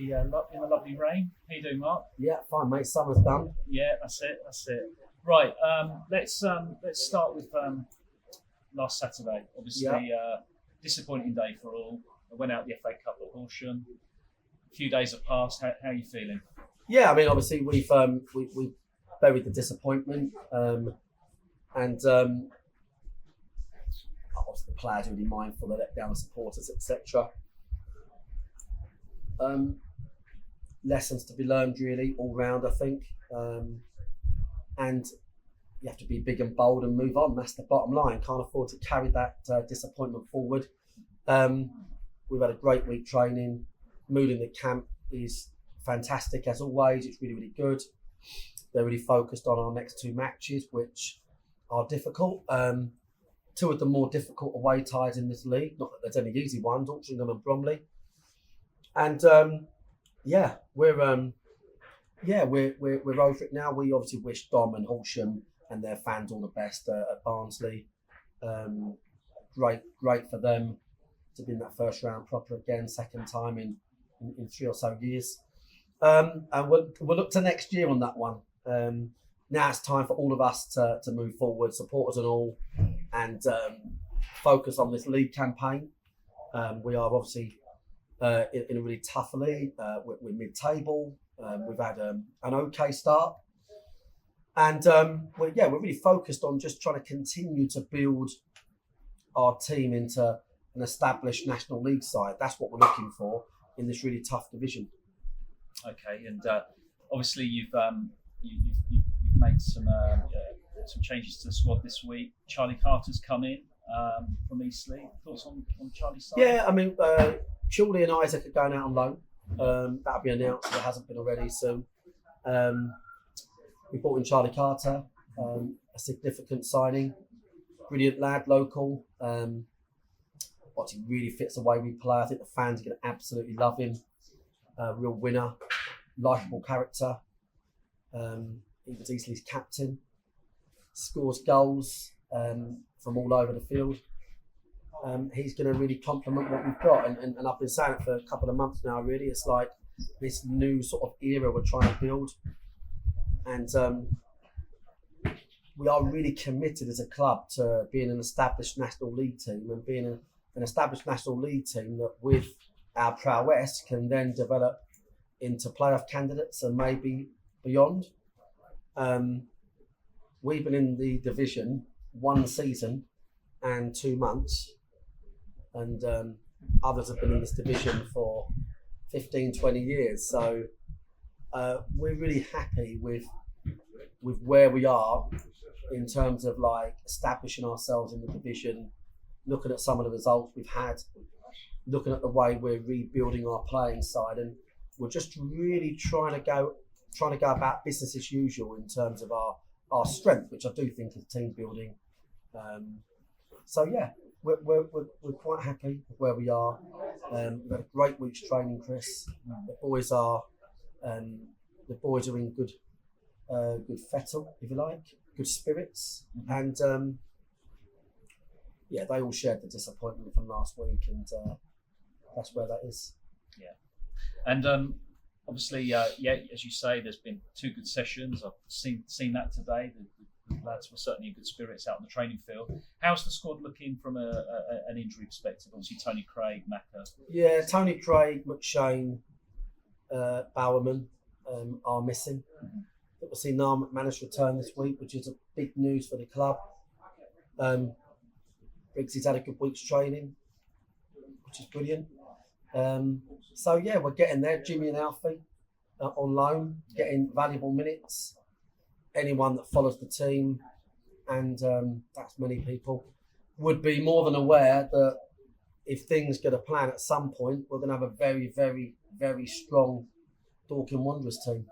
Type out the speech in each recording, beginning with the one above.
in the lovely rain. How you doing, Mark? Yeah, fine, mate. Summer's done. Yeah, that's it. Right. Let's start with last Saturday. Obviously, disappointing day for all. I went out the FA Cup at Horsham. A few days have passed. How are you feeling? Yeah, I mean, obviously we've buried the disappointment, and obviously the players are really mindful. They let down the supporters, etc. Lessons to be learned, really, all round, I think. And you have to be big and bold and move on. That's the bottom line. Can't afford to carry that disappointment forward. We've had a great week training. Mood in the camp is fantastic as always. It's really, really good. They're really focused on our next two matches, which are difficult. Two of the more difficult away ties in this league. Not that there's any easy ones, Altrincham and Bromley. And we're over it now. We obviously wish Dom and Horsham and their fans all the best at Barnsley. Great for them to be in that first round proper again, second time in 3 or so years. And we'll look to next year on that one. Now it's time for all of us to move forward, supporters and all, and focus on this league campaign. We are obviously in a really tough league. We're mid-table. We've had an okay start, and we're really focused on just trying to continue to build our team into an established National League side. That's what we're looking for in this really tough division. Okay, and obviously you've made some changes to the squad this week. Charlie Carter's come in from Eastleigh. Thoughts on Charlie's side? Yeah, I mean, Chorley and Isaac are going out on loan. That'll be announced if it hasn't been already soon. We brought in Charlie Carter, a significant signing. Brilliant lad, local. Obviously really fits the way we play. I think the fans are going to absolutely love him. Real winner, likeable character. He was Eastleigh's captain. Scores goals from all over the field. He's going to really complement what we've got. And I've been saying it for a couple of months now, really. It's like this new sort of era we're trying to build. And we are really committed as a club to being an established National League team and being an established National League team that with our prowess can then develop into playoff candidates and maybe beyond. We've been in the division 1 season and 2 months, and others have been in this division for 15, 20 years. So we're really happy with where we are in terms of like establishing ourselves in the division, looking at some of the results we've had, looking at the way we're rebuilding our playing side, and we're just really trying to go about business as usual in terms of our strength, which I do think is team building. We're quite happy with where we are. We've had a great week's training, Chris. The boys are in good fettle, if you like, good spirits, and they all shared the disappointment from last week, and that's where that is. Yeah, and obviously, as you say, there's been 2 good sessions. I've seen that today. The lads were certainly in good spirits out on the training field. How's the squad looking from an injury perspective? Obviously, Tony Craig, Macca. Yeah, Tony Craig, McShane, Bowerman are missing. But we'll see Niall McManus return this week, which is a big news for the club. Briggsy's had a good week's training, which is brilliant. We're getting there. Jimmy and Alfie on loan, getting valuable minutes. Anyone that follows the team, and that's many people, would be more than aware that if things get a plan at some point, we're going to have a very, very, very strong Dorking Wanderers team.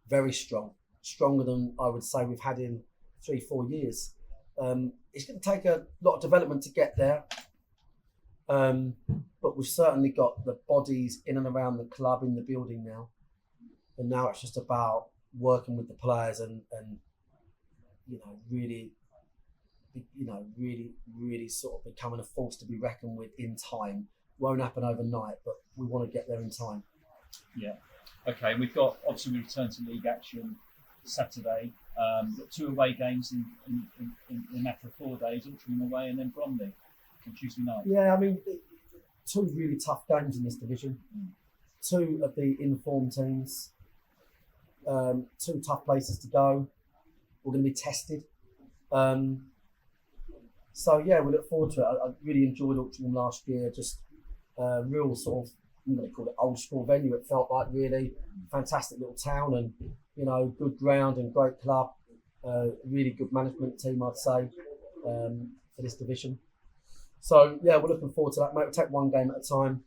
Very strong. Stronger than I would say we've had in 3-4 years. It's going to take a lot of development to get there. But we've certainly got the bodies in and around the club in the building now. And now it's just about working with the players and really sort of becoming a force to be reckoned with in time, won't happen overnight, but we want to get there in time. Yeah. Okay. We've got obviously we return to league action Saturday. Got 2 away games in a matter of 4 days, Altrincham away and then Bromley on Tuesday night. Yeah, I mean, 2 really tough games in this division. 2 of the informed teams. 2 tough places to go. We're going to be tested. So yeah, we look forward to it. I really enjoyed Altrincham last year. Just real sort of, I'm going to call it old school venue. It felt like really fantastic little town, and good ground and great club. Really good management team, I'd say, for this division. So yeah, we're looking forward to that, mate. We'll take 1 game at a time.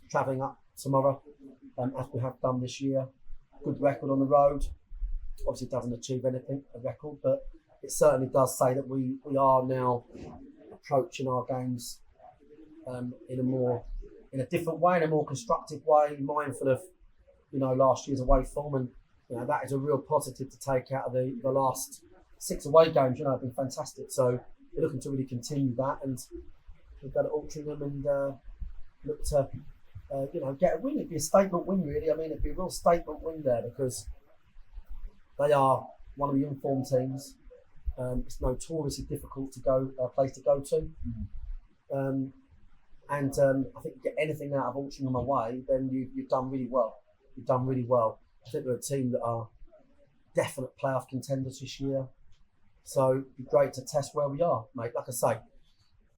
Travelling up tomorrow, as we have done this year. Good record on the road. Obviously, it doesn't achieve anything, a record, but it certainly does say that we are now approaching our games in a different way, in a more constructive way, mindful of last year's away form, and that is a real positive to take out of the last 6 away games. Have been fantastic. So we're looking to really continue that, and we've got to Altrincham and look to get a win. It'd be a statement win, really. I mean, it'd be a real statement win there, because they are one of the informed teams. It's notoriously difficult to go place to go to. And I think you get anything out of Altrincham away, then you've done really well. You've done really well. I think they're a team that are definite playoff contenders this year. So it'd be great to test where we are, mate. Like I say,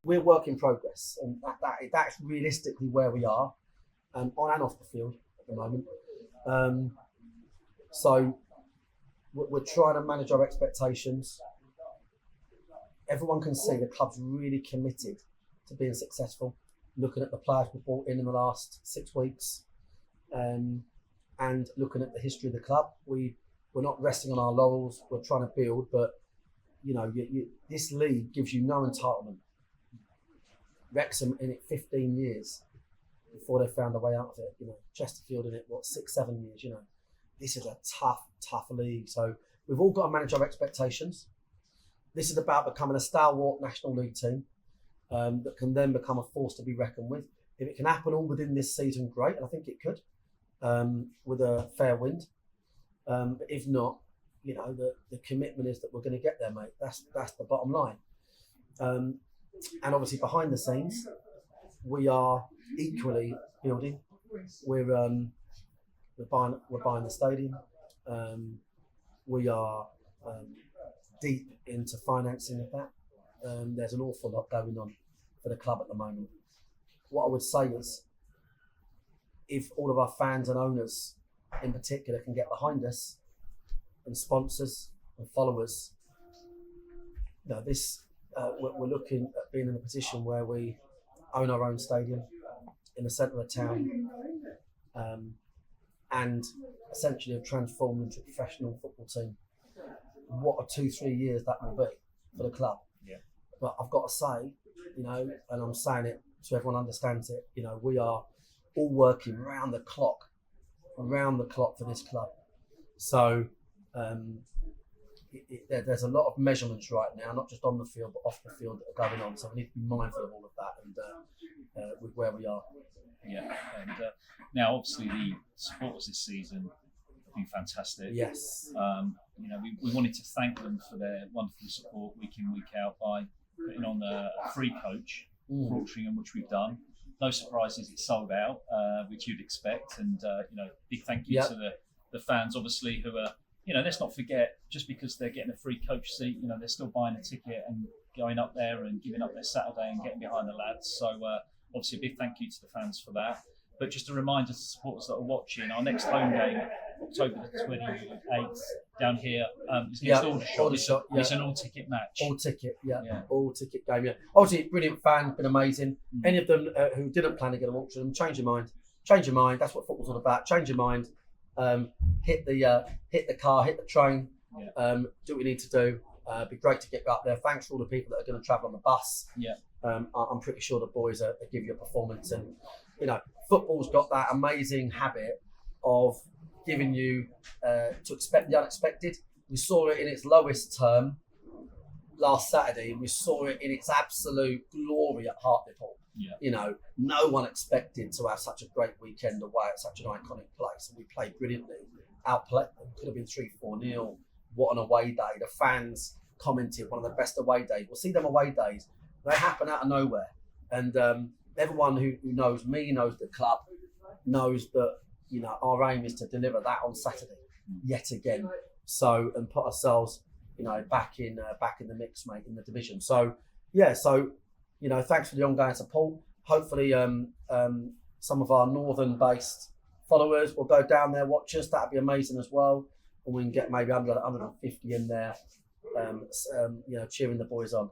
we're work in progress, and that's realistically where we are, on and off the field at the moment. So we're trying to manage our expectations. Everyone can see the club's really committed to being successful. Looking at the players we've brought in the last 6 weeks, and looking at the history of the club, we're not resting on our laurels. We're trying to build, but this league gives you no entitlement. Wrexham in it 15 years before they found a way out of it. Chesterfield in it 6-7 years. This is a tough league. So we've all got to manage our expectations. This is about becoming a stalwart National League team that can then become a force to be reckoned with. If it can happen all within this season, great, and I think it could, with a fair wind. But if not, the commitment is that we're going to get there, mate. That's the bottom line. And obviously behind the scenes, we are equally building. We're buying the stadium. We are deep into financing of that. There's an awful lot going on for the club at the moment. What I would say is, if all of our fans and owners in particular can get behind us, and sponsors and followers, we're looking at being in a position where we own our own stadium in the centre of town, and essentially have transformed into a professional football team. What a 2-3 years that will be for the club. Yeah. But I've got to say, and I'm saying it so everyone understands it, we are all working round the clock for this club. So there's a lot of measurements right now, not just on the field but off the field, that are going on. So we need to be mindful of all of that and with where we are. Yeah, and now obviously the supporters this season have been fantastic. Yes. We wanted to thank them for their wonderful support week in, week out by putting on a free coach for Altrincham, which we've done. No surprises, it's sold out, which you'd expect. And big thank you to the fans, obviously, who are, let's not forget, just because they're getting a free coach seat, they're still buying a ticket and going up there and giving up their Saturday and getting behind the lads. So obviously a big thank you to the fans for that. But just a reminder to supporters that are watching, our next home game, October the 28th, down here, is against Aldershot. It's an all-ticket match. All-ticket, all-ticket game, Obviously, brilliant fan, been amazing. Any of them who didn't plan to get a watch them, change your mind. Change your mind. That's what football's all about. Change your mind. Hit the car, hit the train. Do what we need to do. It'd be great to get up there. Thanks for all the people that are going to travel on the bus. I'm pretty sure the boys are give you a performance, and football's got that amazing habit of giving you to expect the unexpected. We saw it in its lowest term last Saturday, and we saw it in its absolute glory at Hartlepool. Yeah. You know, no one expected to have such a great weekend away at such an iconic place, and we played brilliantly. Outplayed them, could have been 3-4-0. What an away day! The fans commented one of the best away days. We'll see them away days; they happen out of nowhere, and everyone who knows me, knows the club, knows that, you know, our aim is to deliver that on Saturday yet again. So, and put ourselves, you know, back in the mix, mate, in the division. So yeah, so, you know, thanks for the ongoing support. Hopefully, some of our northern-based followers will go down there, watch us. That'd be amazing as well, and we can get maybe 150 in there, you know, cheering the boys on.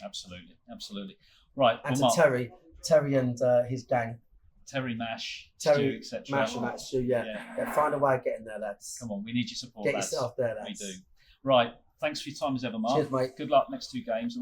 Absolutely, absolutely. Right, And well, to Mark, Terry and his gang. Terry Mash, Terry, Stu, etc. Mash and Matt, Stu, yeah. Find a way of getting there, lads. Come on, we need your support, Get lads. yourself there, We lads. do. Right, thanks for your time as ever, Mark. Cheers, mate. Good luck next 2 games.